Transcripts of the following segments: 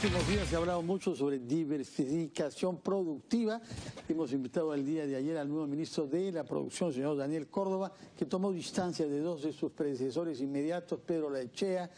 últimos días se ha hablado mucho sobre diversificación productiva. Hemos invitado al día de ayer al nuevo ministro de la Producción, señor Daniel Córdoba, que tomó distancia de dos de sus predecesores inmediatos, Pedro Laechea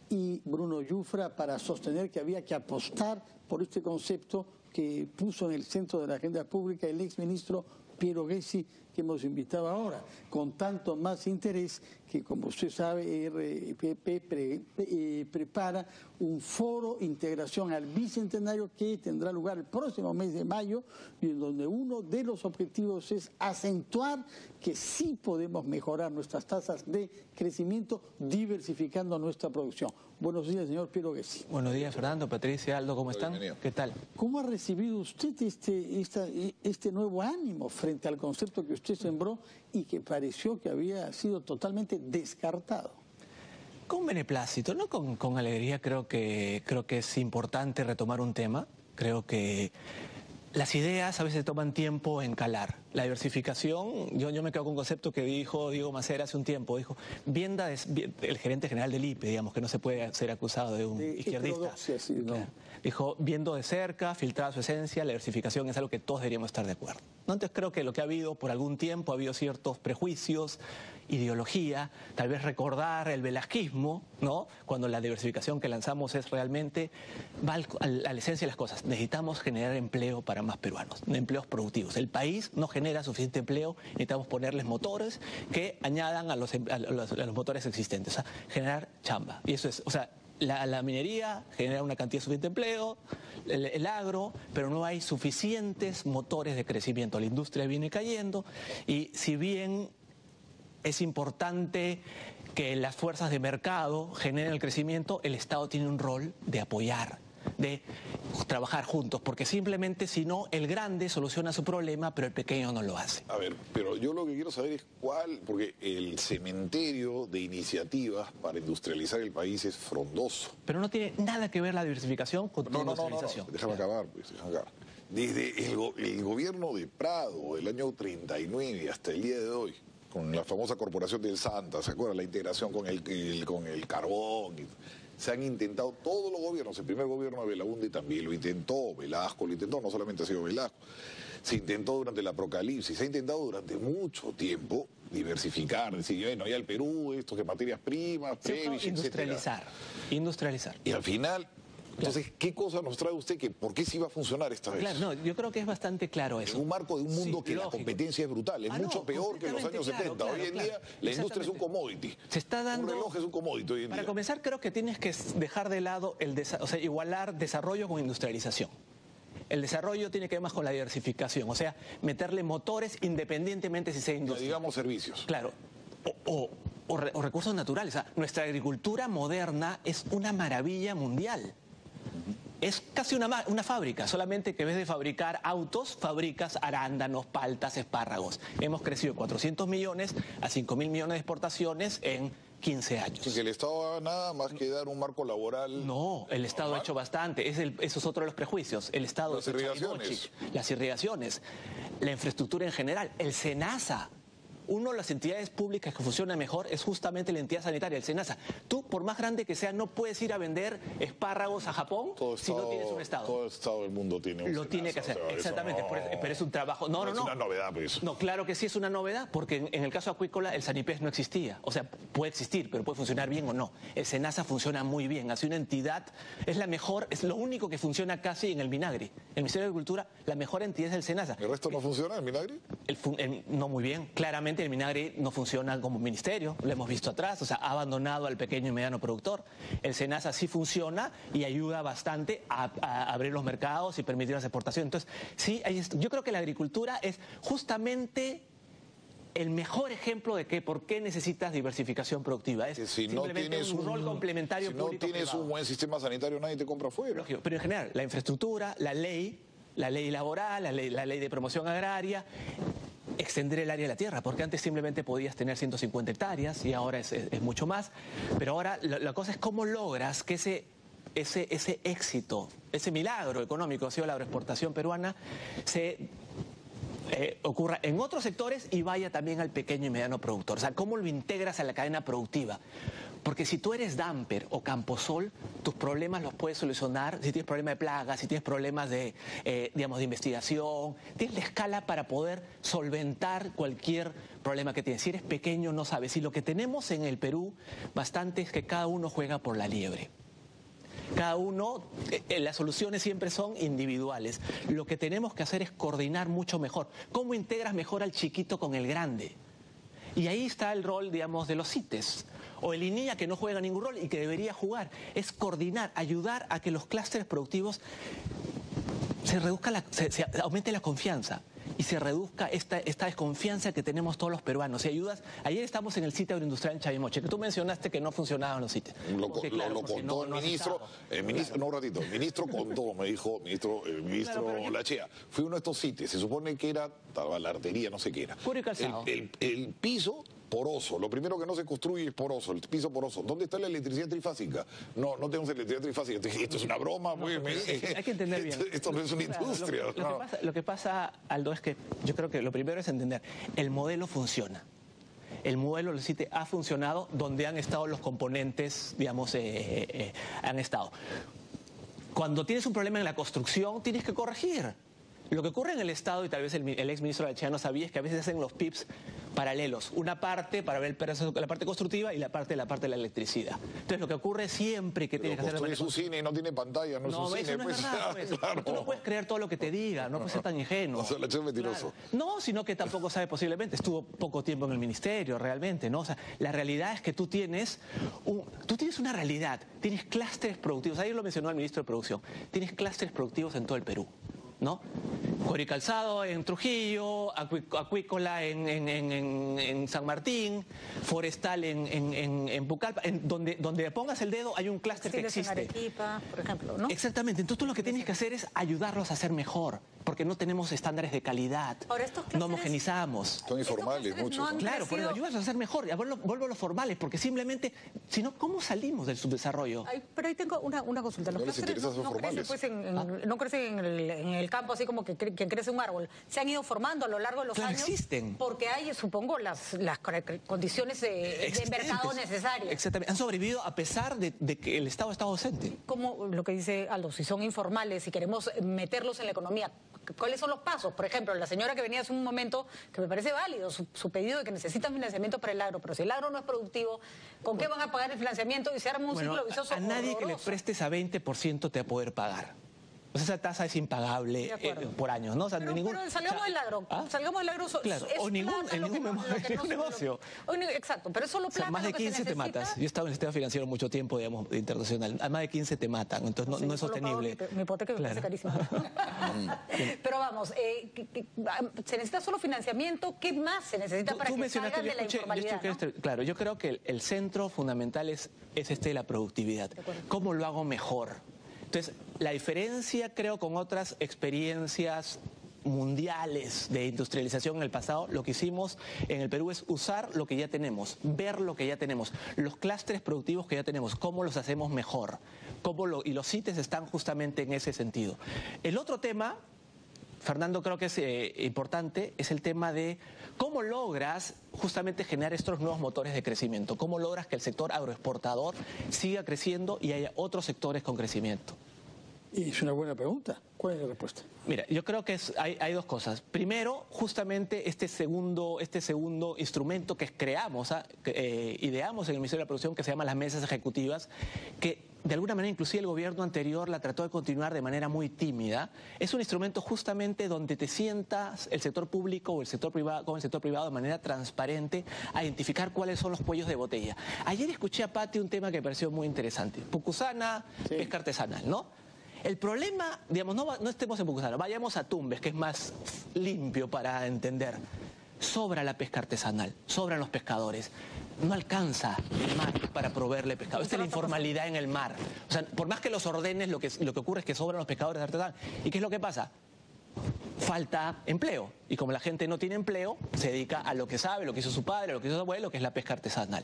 y Bruno Yufra, para sostener que había que apostar por este concepto que puso en el centro de la agenda pública el exministro Piero Gessi, que hemos invitado ahora, con tanto más interés que, como usted sabe, RPP prepara un foro integración al Bicentenario que tendrá lugar el próximo mes de mayo, y en donde uno de los objetivos es acentuar que sí podemos mejorar nuestras tasas de crecimiento diversificando nuestra producción. Buenos días, señor Piero Gessi. Buenos días, Fernando, Patricia, Aldo, ¿cómo están? Bienvenido. ¿Qué tal? ¿Cómo ha recibido usted este nuevo ánimo frente al concepto que usted sembró y que pareció que había sido totalmente descartado? Con beneplácito, no con alegría. Creo que es importante retomar un tema. Creo que las ideas a veces toman tiempo en calar. La diversificación, yo me quedo con un concepto que dijo Diego Macera hace un tiempo. Dijo, el gerente general del IPE, digamos, que no se puede ser acusado de un izquierdista. Sí, ¿no? Claro. Dijo, viendo de cerca, filtrada su esencia, la diversificación es algo que todos deberíamos estar de acuerdo. ¿No? Entonces creo que lo que ha habido por algún tiempo, ha habido ciertos prejuicios, ideología, tal vez recordar el velasquismo, ¿no? Cuando la diversificación que lanzamos es realmente, va a la esencia de las cosas. Necesitamos generar empleo para más peruanos, empleos productivos. El país no genera suficiente empleo, necesitamos ponerles motores que añadan a los motores existentes, o sea, generar chamba. Y eso es, o sea, la minería genera una cantidad suficiente de empleo, el agro, pero no hay suficientes motores de crecimiento. La industria viene cayendo y si bien es importante que las fuerzas de mercado generen el crecimiento, el Estado tiene un rol de apoyar, de trabajar juntos, porque simplemente si no, el grande soluciona su problema, pero el pequeño no lo hace. A ver, pero yo lo que quiero saber es cuál, porque el cementerio de iniciativas para industrializar el país es frondoso. Pero no tiene nada que ver la diversificación con tu industrialización. No. Déjame acabar, pues, déjame acabar. Desde el gobierno de Prado, del año 39 hasta el día de hoy, con la famosa corporación del Santa, ¿se acuerdan? La integración con el carbón. Se han intentado todos los gobiernos. El primer gobierno de Belaúnde también lo intentó, Velasco lo intentó, no solamente ha sido Velasco. Se intentó durante la Procalipsis, se ha intentado durante mucho tiempo diversificar, decir, bueno, ya el Perú, esto que materias primas, previs, industrializar. Y al final, entonces, ¿qué cosa nos trae usted? ¿Por qué sí va a funcionar esta vez? Claro, no, yo creo que es bastante claro eso. En un marco de un mundo que la competencia es brutal, es mucho peor que en los años 70. Hoy en día la industria es un commodity. Se está dando, un reloj es un commodity hoy en día. Para comenzar, creo que tienes que dejar de lado, igualar desarrollo con industrialización. El desarrollo tiene que ver más con la diversificación, o sea, meterle motores independientemente si sea industria. Digamos servicios. Claro. O recursos naturales. O sea, nuestra agricultura moderna es una maravilla mundial. Es casi una fábrica, solamente que en vez de fabricar autos, fabricas arándanos, paltas, espárragos. Hemos crecido 400 millones a 5.000 millones de exportaciones en 15 años. Sin que el Estado haga nada más que dar un marco laboral. No, el Estado ha hecho bastante. Eso es otro de los prejuicios. El Estado, las irrigaciones, la infraestructura en general, el SENASA. Una de las entidades públicas que funciona mejor es justamente la entidad sanitaria, el SENASA. Tú, por más grande que sea, no puedes ir a vender espárragos a Japón si no tienes un Estado. Todo Estado del mundo tiene un Lo SENASA, tiene que hacer, exactamente. Pero es un trabajo. No. Es una novedad, pues. No, claro que sí es una novedad, porque en el caso acuícola el Sanipes no existía. O sea, puede existir, pero puede funcionar bien o no. El SENASA funciona muy bien. Hace una entidad, es la mejor, es lo único que funciona casi en el Minagri. El Ministerio de Agricultura, la mejor entidad es el SENASA. ¿El resto no funciona, el Minagri? No muy bien. Claramente el Minagri no funciona como ministerio, lo hemos visto atrás, o sea, ha abandonado al pequeño y mediano productor. El SENASA sí funciona y ayuda bastante a abrir los mercados y permitir las exportaciones. Entonces, sí, yo creo que la agricultura es justamente el mejor ejemplo de que por qué necesitas diversificación productiva. Es si no tienes un rol complementario público-privado. Si no tienes un buen sistema sanitario, nadie te compra afuera. Lógico, pero en general, la infraestructura, la ley laboral, la ley de promoción agraria, extender el área de la tierra, porque antes simplemente podías tener 150 hectáreas y ahora es mucho más. Pero ahora la cosa es cómo logras que ese éxito, ese milagro económico que ha sido la agroexportación peruana, se ocurra en otros sectores y vaya también al pequeño y mediano productor. O sea, ¿cómo lo integras a la cadena productiva? Porque si tú eres damper o camposol, tus problemas los puedes solucionar si tienes problemas de plagas, si tienes problemas de, digamos, de investigación. Tienes la escala para poder solventar cualquier problema que tienes. Si eres pequeño, no sabes. Y lo que tenemos en el Perú bastante es que cada uno juega por la liebre. Cada uno, las soluciones siempre son individuales. Lo que tenemos que hacer es coordinar mucho mejor. ¿Cómo integras mejor al chiquito con el grande? Y ahí está el rol, digamos, de los CITES. O el INIA, que no juega ningún rol y que debería jugar. Es coordinar, ayudar a que los clústeres productivos se reduzca, se aumente la confianza. Y se reduzca esta desconfianza que tenemos todos los peruanos. Y ayudas. Ayer estamos en el sitio agroindustrial en Chavimoche, que tú mencionaste que no funcionaban los sitios. Lo contó el ministro. El ministro contó, me dijo, el ministro Lachea. Fue uno de estos sitios. Se supone que era tabalartería, no sé qué era. Cuero y calzado. El piso poroso. Lo primero que no se construye es poroso, el piso poroso. ¿Dónde está la electricidad trifásica? No tenemos electricidad trifásica. Esto es una broma. Hay que entender bien. Esto no es una industria. Lo que pasa, Aldo, es que yo creo que lo primero es entender, el modelo funciona. El modelo del CITE ha funcionado donde han estado los componentes, digamos, han estado. Cuando tienes un problema en la construcción, tienes que corregir. Lo que ocurre en el Estado, y tal vez el exministro Lachea no sabía, es que a veces hacen los PIPs paralelos. Una parte para ver la parte constructiva y la parte de la electricidad. Entonces lo que ocurre siempre que tienes que hacer... Construye su cine y no tiene pantalla, no es un cine. No es verdad, pues. Claro. Tú no puedes creer todo lo que te diga, no puedes ser tan ingenuo. O sea, Lachea es mentiroso. Claro. No, sino que tampoco sabe posiblemente. Estuvo poco tiempo en el ministerio, realmente, ¿no? O sea, la realidad es que tú tienes una realidad, tienes clústeres productivos. Ayer lo mencionó el ministro de Producción. Tienes clústeres productivos en todo el Perú, ¿no? Cuero y calzado en Trujillo, acuícola en San Martín, forestal en Pucallpa, donde pongas el dedo hay un clúster que existe. En Arequipa, por ejemplo, ¿no? Exactamente, entonces tú lo que tienes que hacer es ayudarlos a hacer mejor, porque no tenemos estándares de calidad, ahora, estos no homogenizamos. Son informales muchos. ¿no? Claro, por eso ayudas a hacer mejor, y vuelvo a los formales, porque simplemente, si no, ¿cómo salimos del subdesarrollo? Pero ahí tengo una consulta. Los clústeres no crecen, pues, no crecen en el campo así como que crece un árbol. Se han ido formando a lo largo de los años. Existen. Porque hay, supongo, las condiciones de mercado necesarias. Exactamente. Han sobrevivido a pesar de que el Estado ha estado ausente. Como lo que dice Aldo, si son informales, si queremos meterlos en la economía, ¿cuáles son los pasos? Por ejemplo, la señora que venía hace un momento, que me parece válido, su pedido de que necesitan financiamiento para el agro, pero si el agro no es productivo, ¿con qué van a pagar el financiamiento? Y se arma un ciclo vicioso. A nadie horroroso. que le prestes a 20% te va a poder pagar. Pues esa tasa es impagable por años, ¿no? O sea, pero salgamos del agro. Salgamos del agro. Claro, o ningún negocio. Exacto, pero es solo plata. Más de 15 te matas. Yo he estado en el sistema financiero mucho tiempo, digamos, internacional. A más de 15 te matan, entonces no es sostenible. Mi hipoteca me parece carísima. Pero vamos, se necesita solo financiamiento. ¿Qué más se necesita para que salgan de la informalidad? Claro, yo creo que el centro fundamental es la productividad. ¿Cómo lo hago mejor? Entonces, la diferencia, creo, con otras experiencias mundiales de industrialización en el pasado, lo que hicimos en el Perú es usar lo que ya tenemos, ver lo que ya tenemos, los clústeres productivos que ya tenemos, cómo los hacemos mejor, y los CITES están justamente en ese sentido. El otro tema, Fernando, creo que es importante, es el tema de cómo logras justamente generar estos nuevos motores de crecimiento, cómo logras que el sector agroexportador siga creciendo y haya otros sectores con crecimiento. Y es una buena pregunta. ¿Cuál es la respuesta? Mira, yo creo que hay dos cosas. Primero, justamente este segundo instrumento que creamos, ideamos en el Ministerio de la Producción, que se llama las mesas ejecutivas, que de alguna manera inclusive el gobierno anterior la trató de continuar de manera muy tímida. Es un instrumento justamente donde te sientas el sector público o el sector privado con el sector privado de manera transparente a identificar cuáles son los cuellos de botella. Ayer escuché a Pati un tema que me pareció muy interesante. Pucusana, pesca artesanal, ¿no? El problema, digamos, no estemos en Pucusana, vayamos a Tumbes, que es más limpio para entender. Sobra la pesca artesanal, sobran los pescadores. No alcanza el mar para proveerle pescado. Esta es la informalidad en el mar. O sea, por más que los ordenes, lo que ocurre es que sobran los pescadores artesanales. ¿Y qué es lo que pasa? Falta empleo. Y como la gente no tiene empleo, se dedica a lo que sabe, lo que hizo su padre, lo que hizo su abuelo, que es la pesca artesanal.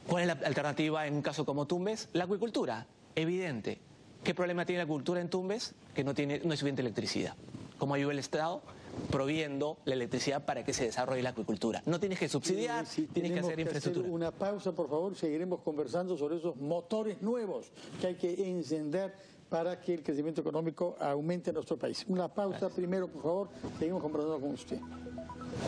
¿Cuál es la alternativa en un caso como Tumbes? La acuicultura, evidente. ¿Qué problema tiene la cultura en Tumbes? Que no hay suficiente electricidad. ¿Cómo ayuda el Estado? proviendo la electricidad para que se desarrolle la acuicultura. No tienes que subsidiar, tienes que hacer infraestructura. Una pausa, por favor, seguiremos conversando sobre esos motores nuevos que hay que encender para que el crecimiento económico aumente en nuestro país. Una pausa primero, por favor, seguimos conversando con usted.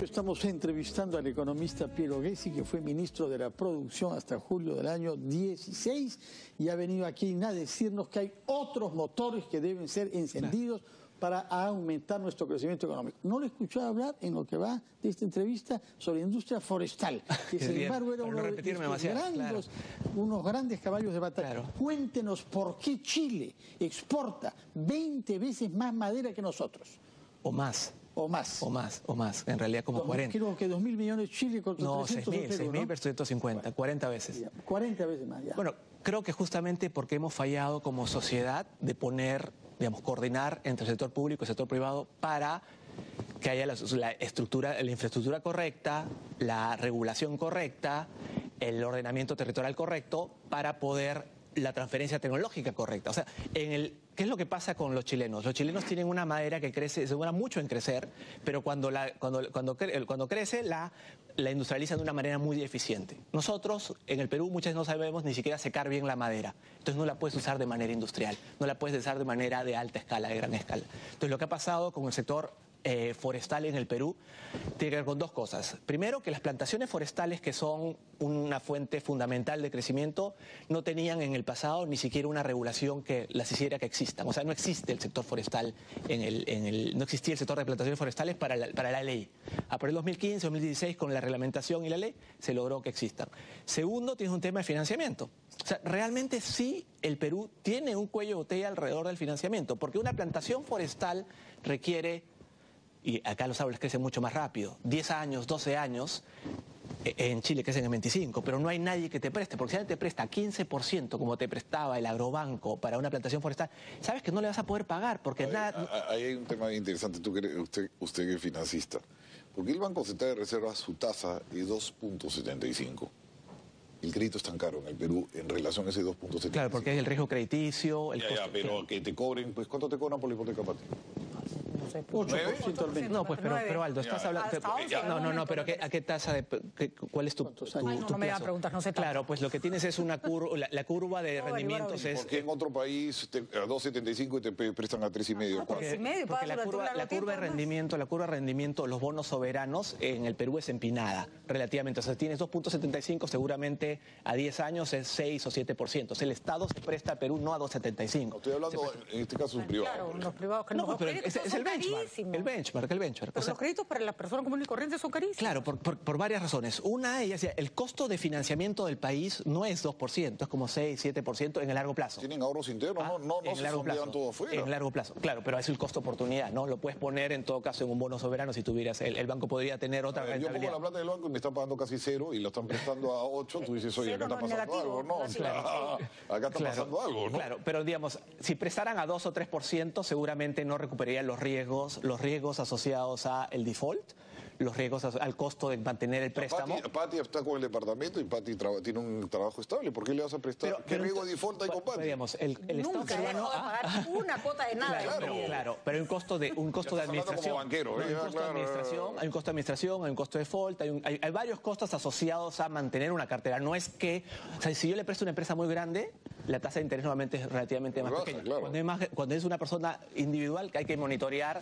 Estamos entrevistando al economista Piero Gessi, que fue ministro de la Producción hasta julio del año 16 y ha venido aquí a decirnos que hay otros motores que deben ser encendidos para aumentar nuestro crecimiento económico. No lo escuchó hablar en lo que va de esta entrevista sobre industria forestal, que sin embargo era unos grandes caballos de batalla. Claro. Cuéntenos por qué Chile exporta 20 veces más madera que nosotros. O más. O más, en realidad como 40. Creo que 2.000 millones Chile contra 6.000 versus 150, 40 veces. 40 veces más, ya. Bueno, creo que justamente porque hemos fallado como sociedad de poner, digamos, coordinar entre el sector público y el sector privado para que haya la infraestructura correcta, la regulación correcta, el ordenamiento territorial correcto para poder la transferencia tecnológica correcta. O sea, ¿qué es lo que pasa con los chilenos? Los chilenos tienen una madera que crece, se demora mucho en crecer, pero cuando crece la industrializan de una manera muy eficiente. Nosotros, en el Perú, muchas veces no sabemos ni siquiera secar bien la madera. Entonces no la puedes usar de manera industrial, no la puedes usar de manera de alta escala, de gran escala. Entonces lo que ha pasado con el sector forestal en el Perú tiene que ver con dos cosas. Primero, que las plantaciones forestales, que son una fuente fundamental de crecimiento, no tenían en el pasado ni siquiera una regulación que las hiciera que existan. O sea, no existe el sector forestal, no existía el sector de plantaciones forestales para la ley. A partir del 2015, 2016, con la reglamentación y la ley, se logró que existan. Segundo, tienes un tema de financiamiento. O sea, realmente sí el Perú tiene un cuello de botella alrededor del financiamiento, porque una plantación forestal requiere, y acá los árboles crecen mucho más rápido, 10 años, 12 años, en Chile crecen en 25, pero no hay nadie que te preste, porque si alguien te presta 15% como te prestaba el agrobanco para una plantación forestal, sabes que no le vas a poder pagar, porque nada... Ahí hay un tema bien interesante, usted que es financista. ¿Por qué el Banco Central de Reserva su tasa es 2.75? El crédito es tan caro en el Perú en relación a ese 2.75. Claro, porque hay el riesgo crediticio, el costo, pero claro, que te cobren, pues ¿cuánto te cobran por la hipoteca para ti? 8% al mes. No, pues, pero Aldo, estás hablando... No, pero ¿a qué tasa de...? ¿Cuál es tu no me da preguntas, no sé tanto. Claro, pues lo que tienes es una curva, la curva de rendimientos es... ¿Por qué en otro país a 2.75 y te prestan a 3.5? Porque la curva de rendimiento, los bonos soberanos en el Perú es empinada, relativamente. O sea, tienes 2.75, seguramente a 10 años es 6 o 7%. O sea, el Estado se presta a Perú no a 2.75. Estoy hablando, en este caso, un privado. Claro, los privados que no, pero es el benchmark. El benchmark. Pero o sea, los créditos para la persona común y corriente son carísimos. Claro, por varias razones. Una de ellas, el costo de financiamiento del país no es 2%, es como 6, 7% en el largo plazo. ¿Tienen ahorros internos? No se fondean todo afuera. En largo plazo, claro, pero es el costo oportunidad, ¿no? Lo puedes poner en todo caso en un bono soberano si tuvieras, el banco podría tener otra rentabilidad. Yo pongo la plata del banco y me están pagando casi 0 y lo están prestando a 8, tú dices, oye, acá está pasando algo, ¿no? Acá está pasando algo, ¿no? Claro, pero digamos, si prestaran a 2 o 3%, seguramente no recuperarían los riesgos asociados a el default, los riesgos al costo de mantener el préstamo. Pati está con el departamento y Pati tiene un trabajo estable. ¿Por qué le vas a prestar? ¿Qué riesgo de default hay con Pati? Digamos, el Estado peruano va a pagar una cuota de nada. Claro, pero hay un costo de administración. Como banquero, hay un costo de administración, hay un costo de default, hay varios costos asociados a mantener una cartera. No es que, o sea, si yo le presto una empresa muy grande, la tasa de interés normalmente es relativamente más pequeña. Claro. Cuando es una persona individual, que hay que monitorear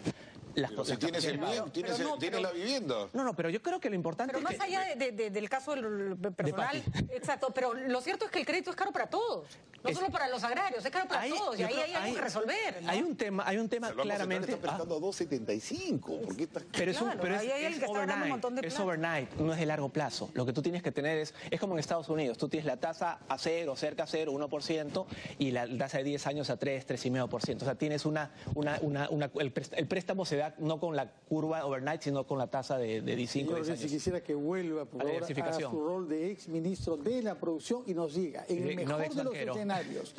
las cosas. Si tienes el bien, tienes la vivienda. No, pero yo creo que lo importante es que... Pero más allá del caso del personal, exacto, pero lo cierto es que el crédito es caro para todos, no solo para los agrarios, es caro para todos, y ahí hay algo que resolver, ¿no? Hay un tema claramente... Está prestando a 2.75, ¿por qué estás... Pero es overnight, no es de largo plazo. Lo que tú tienes que tener es como en Estados Unidos, tú tienes la tasa a 0, cerca a 0, 1%, y la tasa de 10 años a 3, 3,5%. O sea, tienes el préstamo se da no con la curva overnight, sino con la tasa de 15 años. Si quisiera que vuelva, por favor, a su rol de ex ministro de la producción y nos diga, en el mejor de los escenarios,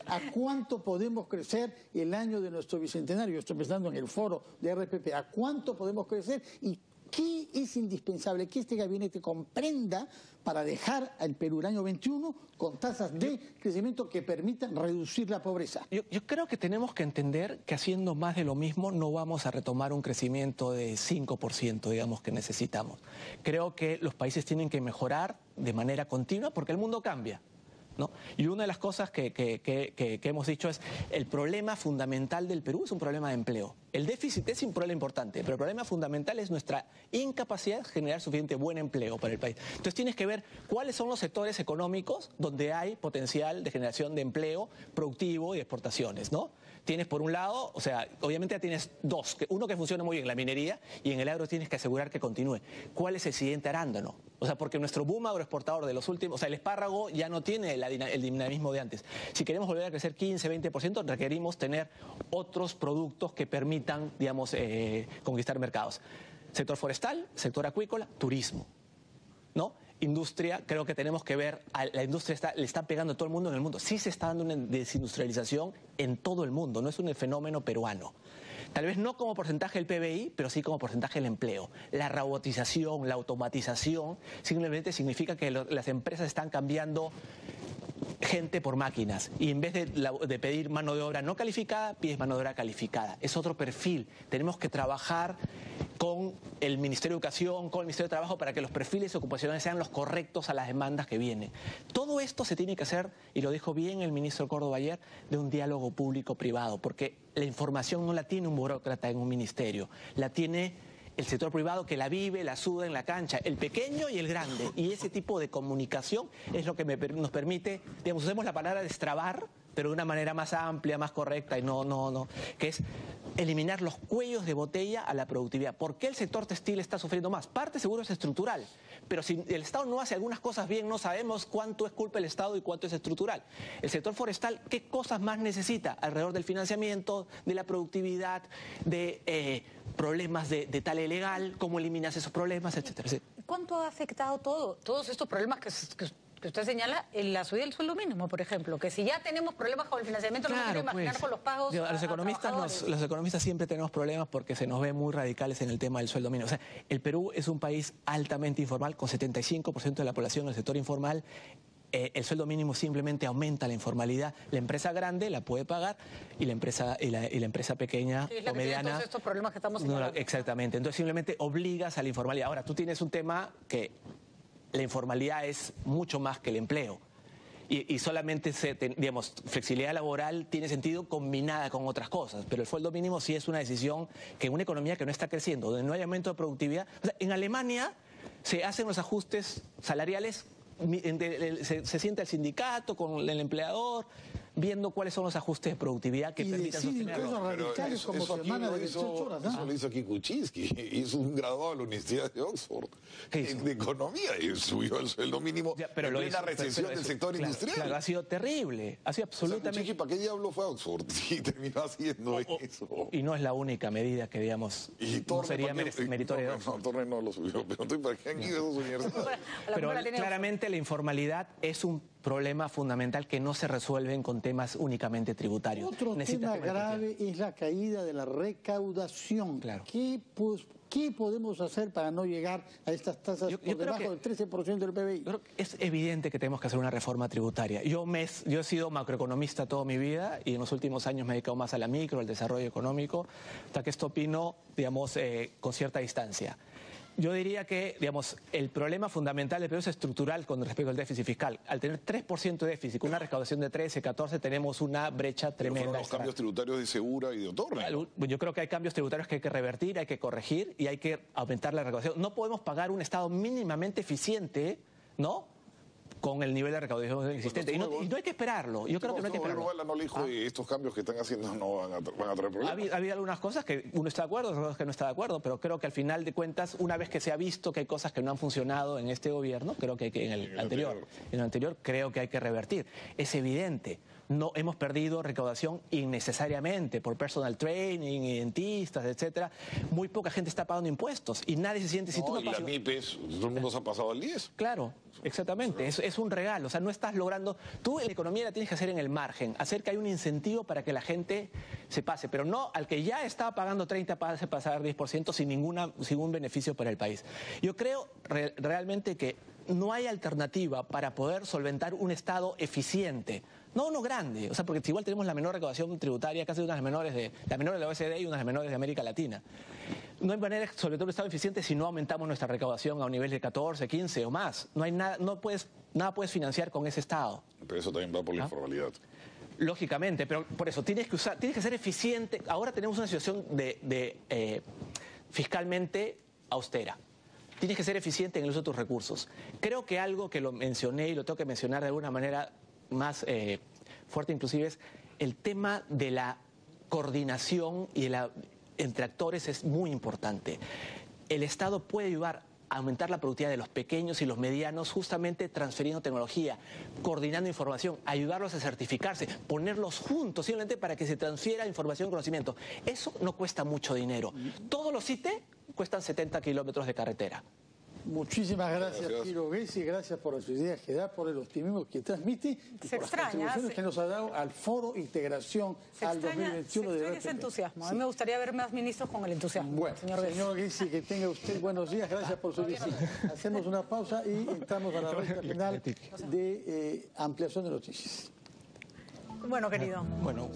¿a cuánto podemos crecer el año de nuestro bicentenario? Estoy pensando en el foro de RPP. ¿A cuánto podemos crecer y ¿Qué es indispensable que este gabinete comprenda para dejar al Perú el año 21 con tasas de crecimiento que permitan reducir la pobreza? Yo creo que tenemos que entender que haciendo más de lo mismo no vamos a retomar un crecimiento de 5%, digamos, que necesitamos. Creo que los países tienen que mejorar de manera continua porque el mundo cambia, ¿no? Y una de las cosas que hemos dicho es el problema fundamental del Perú es un problema de empleo. El déficit es un problema importante, pero el problema fundamental es nuestra incapacidad de generar suficiente buen empleo para el país. Entonces tienes que ver cuáles son los sectores económicos donde hay potencial de generación de empleo productivo y de exportaciones, ¿no? Tienes por un lado, o sea, obviamente ya tienes dos, uno que funciona muy bien, la minería, y en el agro tienes que asegurar que continúe. ¿Cuál es el siguiente arándano? O sea, porque nuestro boom agroexportador de los últimos, o sea, el espárrago ya no tiene el dinamismo de antes. Si queremos volver a crecer 15, 20%, requerimos tener otros productos que permitan, digamos, conquistar mercados. Sector forestal, sector acuícola, turismo, ¿no? Industria, creo que tenemos que ver, la industria le está pegando a todo el mundo en el mundo. Sí se está dando una desindustrialización en todo el mundo, no es un fenómeno peruano. Tal vez no como porcentaje del PBI, pero sí como porcentaje del empleo. La robotización, la automatización, simplemente significa que las empresas están cambiando gente por máquinas y en vez de pedir mano de obra no calificada, pides mano de obra calificada. Es otro perfil. Tenemos que trabajar con el Ministerio de Educación, con el Ministerio de Trabajo para que los perfiles ocupacionales sean los correctos a las demandas que vienen. Todo esto se tiene que hacer, y lo dijo bien el ministro Córdoba ayer, de un diálogo público-privado, porque la información no la tiene un burócrata en un ministerio, la tiene el sector privado que la vive, la suda en la cancha, el pequeño y el grande. Y ese tipo de comunicación es lo que nos permite, digamos, usemos la palabra destrabar, pero de una manera más amplia, más correcta y que es eliminar los cuellos de botella a la productividad. ¿Por qué el sector textil está sufriendo más? Parte seguro es estructural, pero si el Estado no hace algunas cosas bien, no sabemos cuánto es culpa del Estado y cuánto es estructural. El sector forestal, ¿qué cosas más necesita? Alrededor del financiamiento, de la productividad, de problemas de tala ilegal, cómo eliminas esos problemas, etcétera, etcétera. ¿Cuánto ha afectado todos estos problemas que usted señala en la subida del sueldo mínimo, por ejemplo? Que si ya tenemos problemas con el financiamiento, no me quiero imaginar con los pagos los economistas siempre tenemos problemas porque se nos ve muy radicales en el tema del sueldo mínimo. O sea, el Perú es un país altamente informal, con 75% de la población en el sector informal. El sueldo mínimo simplemente aumenta la informalidad. La empresa grande la puede pagar y la empresa pequeña sí, es la o que mediana. tiene todos estos problemas que estamos señalando. Exactamente. Entonces simplemente obligas a la informalidad. Ahora, tú tienes un tema que la informalidad es mucho más que el empleo. Y solamente, digamos, flexibilidad laboral tiene sentido combinada con otras cosas. Pero el sueldo mínimo sí es una decisión que en una economía que no está creciendo, donde no hay aumento de productividad. O sea, en Alemania se hacen los ajustes salariales. Se sienta el sindicato con el empleador viendo cuáles son los ajustes de productividad que permitan sostenerlo. Eso lo hizo aquí Kuczynski, hizo un graduado de la Universidad de Oxford de economía y subió el sueldo mínimo en plena recesión del sector industrial. Claro, ha sido terrible, ha sido absolutamente... O sea, ¿para qué diablo fue a Oxford y terminó haciendo eso? Y no es la única medida que, digamos, no sería meritoria. No, Torres no lo subió, pero ¿para qué han ido a esas universidades? Pero claramente la informalidad es un problema fundamental que no se resuelven con temas únicamente tributarios. Otro tema grave es la caída de la recaudación. Claro. ¿Qué podemos hacer para no llegar a estas tasas por debajo del 13% del PBI? Yo creo que es evidente que tenemos que hacer una reforma tributaria. Yo he sido macroeconomista toda mi vida y en los últimos años me he dedicado más a la micro, al desarrollo económico, hasta que esto opino, digamos, con cierta distancia. Yo diría que, digamos, el problema fundamental del Perú es estructural con respecto al déficit fiscal. Al tener 3% de déficit, con una recaudación de 13, 14, tenemos una brecha tremenda. Fueron los cambios tributarios de Segura y de Otorne. Yo creo que hay cambios tributarios que hay que revertir, hay que corregir y hay que aumentar la recaudación. No podemos pagar un Estado mínimamente eficiente, ¿no?, con el nivel de recaudación existente. Y no hay que esperarlo. Yo creo que no hay que esperarlo. No le dijo, estos cambios que están haciendo no van a traer problemas. Ha habido algunas cosas que uno está de acuerdo, otras cosas que no está de acuerdo, pero creo que al final de cuentas, una vez que se ha visto que hay cosas que no han funcionado en este gobierno, creo que en el anterior creo que hay que revertir. Es evidente. No hemos perdido recaudación innecesariamente por personal training, dentistas, etcétera. Muy poca gente está pagando impuestos y nadie se siente... Si tú no y la pagas... MIPES, todo el mundo se ha pasado al 10. Claro, exactamente. Es un regalo. O sea, no estás logrando... Tú en la economía la tienes que hacer en el margen, hacer que haya un incentivo para que la gente se pase, pero no al que ya estaba pagando 30 pase pasar 10% sin ningún beneficio para el país. Yo creo realmente que no hay alternativa para poder solventar un Estado eficiente. No uno grande, o sea, porque igual tenemos la menor recaudación tributaria, casi una de las menores de la OECD y una de las menores de América Latina. No hay manera de solventar un Estado eficiente si no aumentamos nuestra recaudación a un nivel de 14, 15 o más. No hay nada, nada puedes financiar con ese Estado. Pero eso también va por la informalidad. Lógicamente, pero por eso tienes que ser eficiente. Ahora tenemos una situación fiscalmente austera. Tienes que ser eficiente en el uso de tus recursos. Creo que algo que lo mencioné y lo tengo que mencionar de alguna manera más fuerte inclusive es el tema de la coordinación y entre actores es muy importante. El Estado puede ayudar a aumentar la productividad de los pequeños y los medianos justamente transfiriendo tecnología, coordinando información, ayudarlos a certificarse, ponerlos juntos simplemente para que se transfiera información y conocimiento. Eso no cuesta mucho dinero. Todos los CITE cuestan 70 kilómetros de carretera. Muchísimas gracias, Piro Gessi, gracias por las ideas que da, por el optimismo que transmite y por las contribuciones que nos ha dado al Foro Integración al 2021 de ese entusiasmo. A mí me gustaría ver más ministros con el entusiasmo. Bueno, señor Gessi, que tenga usted buenos días, gracias por su visita. Hacemos una pausa y entramos a la recta final de ampliación de noticias. Bueno, querido. Bueno.